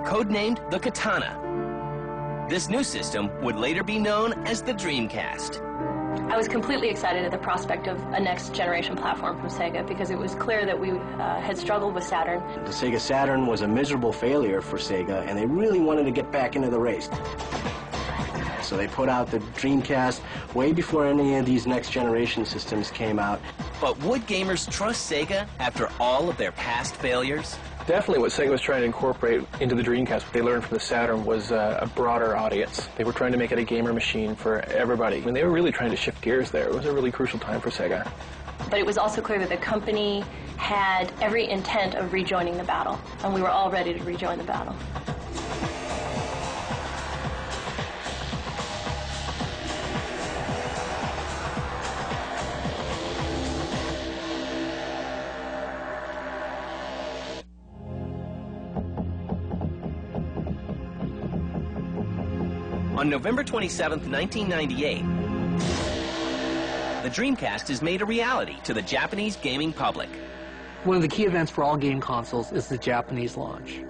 codenamed the Katana. This new system would later be known as the Dreamcast. I was completely excited at the prospect of a next-generation platform from Sega because it was clear that we had struggled with Saturn. The Sega Saturn was a miserable failure for Sega, and they really wanted to get back into the race. So they put out the Dreamcast way before any of these next-generation systems came out. But would gamers trust Sega after all of their past failures? Definitely what Sega was trying to incorporate into the Dreamcast, what they learned from the Saturn, was a broader audience. They were trying to make it a gamer machine for everybody. I mean, they were really trying to shift gears there. It was a really crucial time for Sega. But it was also clear that the company had every intent of rejoining the battle, and we were all ready to rejoin the battle. On November 27, 1998, the Dreamcast is made a reality to the Japanese gaming public. One of the key events for all game consoles is the Japanese launch.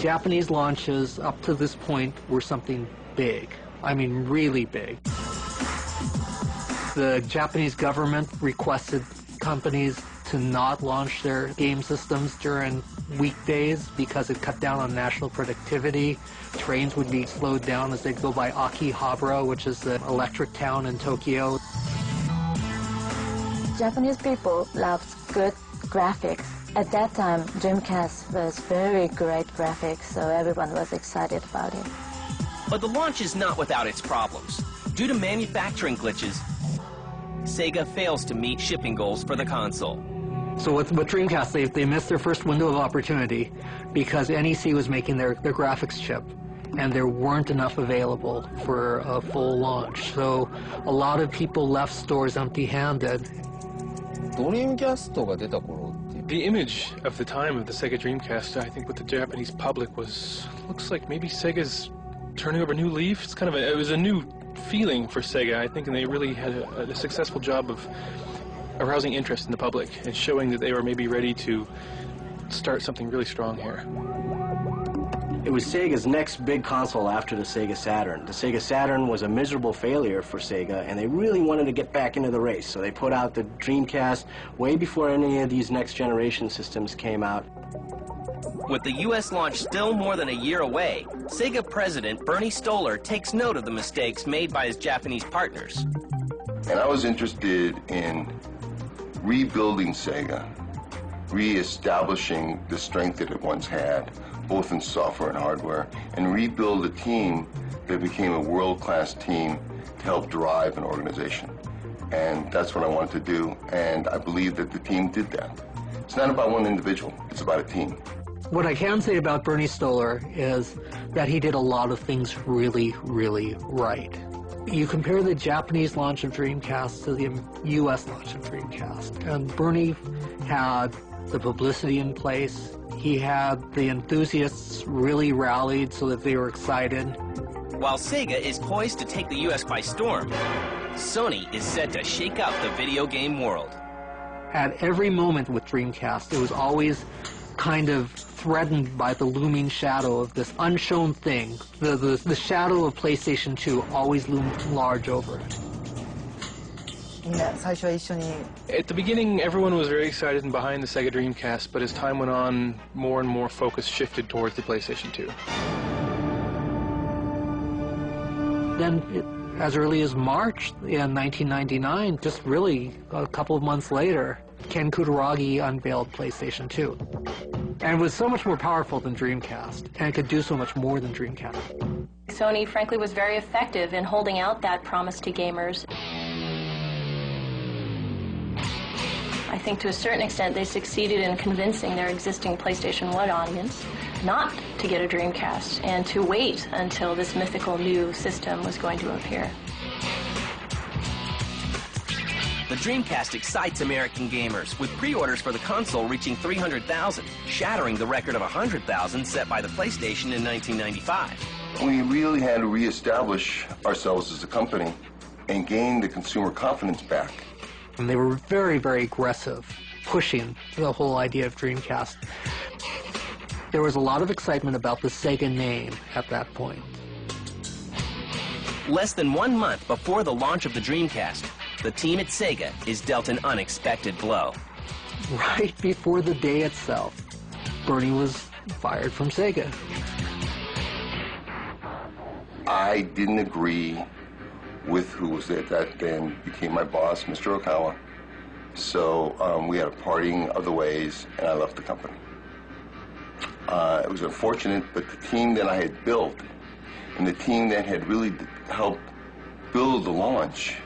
Japanese launches up to this point were something big. I mean, really big. The Japanese government requested companies to not launch their game systems during weekdays because it cut down on national productivity. Trains would be slowed down as they go by Akihabara, which is the electric town in Tokyo. Japanese people loved good graphics. At that time, Dreamcast was very great graphics, so everyone was excited about it. But the launch is not without its problems. Due to manufacturing glitches, Sega fails to meet shipping goals for the console. So with Dreamcast, they missed their first window of opportunity because NEC was making their graphics chip, and there weren't enough available for a full launch. So a lot of people left stores empty-handed. The image of the time of the Sega Dreamcast, I think, with the Japanese public looks like maybe Sega's turning over a new leaf. It's it was a new feeling for Sega, I think, and they really had a successful job of arousing interest in the public and showing that they were maybe ready to start something really strong here. It was Sega's next big console after the Sega Saturn. The Sega Saturn was a miserable failure for Sega, and they really wanted to get back into the race. So they put out the Dreamcast way before any of these next-generation systems came out. With the U.S. launch still more than a year away, Sega president Bernie Stolar takes note of the mistakes made by his Japanese partners. And I was interested in rebuilding Sega, re-establishing the strength that it once had, both in software and hardware, and rebuild a team that became a world-class team to help drive an organization. And that's what I wanted to do, and I believe that the team did that. It's not about one individual, it's about a team. What I can say about Bernie Stolar is that he did a lot of things really, really right. You compare the Japanese launch of Dreamcast to the U.S. launch of Dreamcast, and Bernie had the publicity in place. He had the enthusiasts really rallied so that they were excited. While Sega is poised to take the U.S. by storm, Sony is set to shake up the video game world. At every moment with Dreamcast, it was always kind of threatened by the looming shadow of this unshown thing. The shadow of PlayStation 2 always loomed large over it. At the beginning, everyone was very excited and behind the Sega Dreamcast, but as time went on, more and more focus shifted towards the PlayStation 2. Then, as early as March in 1999, just really a couple of months later, Ken Kutaragi unveiled PlayStation 2. And it was so much more powerful than Dreamcast, and it could do so much more than Dreamcast. Sony, frankly, was very effective in holding out that promise to gamers. I think to a certain extent they succeeded in convincing their existing PlayStation 1 audience not to get a Dreamcast and to wait until this mythical new system was going to appear. The Dreamcast excites American gamers, with pre-orders for the console reaching 300,000, shattering the record of 100,000 set by the PlayStation in 1995. We really had to reestablish ourselves as a company and gain the consumer confidence back. And they were very, very aggressive, pushing the whole idea of Dreamcast. There was a lot of excitement about the Sega name at that point. Less than 1 month before the launch of the Dreamcast, the team at Sega is dealt an unexpected blow. Right before the day itself, Bernie was fired from Sega. I didn't agree with who was at that then became my boss, Mr. Okawa. So we had a parting of the ways, and I left the company. It was unfortunate, but the team that I had built and the team that had really helped build the launch,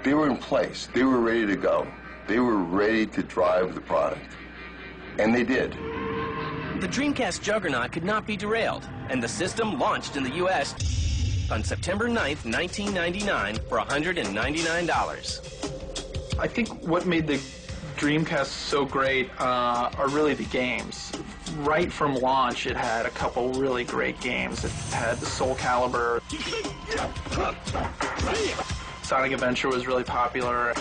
they were in place. They were ready to go. They were ready to drive the product. And they did. The Dreamcast juggernaut could not be derailed, and the system launched in the U.S. on September 9th, 1999 for $199. I think what made the Dreamcast so great are really the games. Right from launch, it had a couple really great games. It had the Soul Calibur. Sonic Adventure was really popular.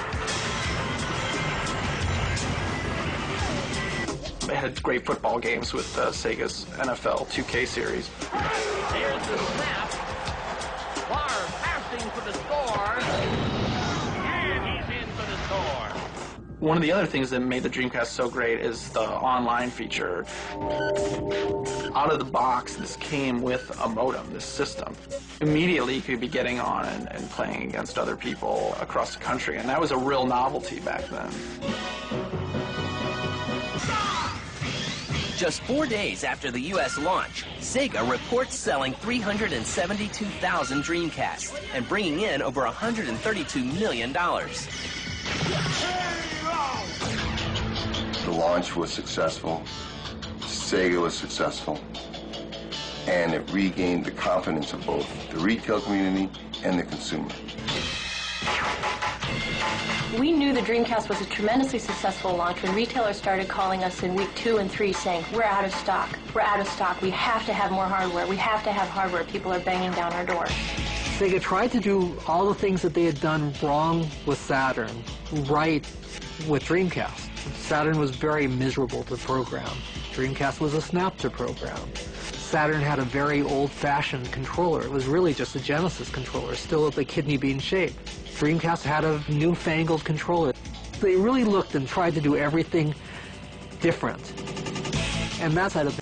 It had great football games with Sega's NFL 2K series. Here's the snap. Barr passing for the score. And he's in for the score. One of the other things that made the Dreamcast so great is the online feature. Out of the box, this came with a modem, this system. Immediately, you could be getting on and playing against other people across the country, and that was a real novelty back then. Just 4 days after the U.S. launch, Sega reports selling 372,000 Dreamcasts and bringing in over $132 million. The launch was successful. Sega was successful. And it regained the confidence of both the retail community and the consumer. We knew the Dreamcast was a tremendously successful launch when retailers started calling us in week 2 and 3 saying, we're out of stock, we're out of stock, we have to have more hardware, we have to have hardware, people are banging down our door. Sega tried to do all the things that they had done wrong with Saturn, right with Dreamcast. Saturn was very miserable to program. Dreamcast was a snap to program. Saturn had a very old-fashioned controller. It was really just a Genesis controller, still at the kidney bean shape. Dreamcast had a newfangled controller. They really looked and tried to do everything different. And that side of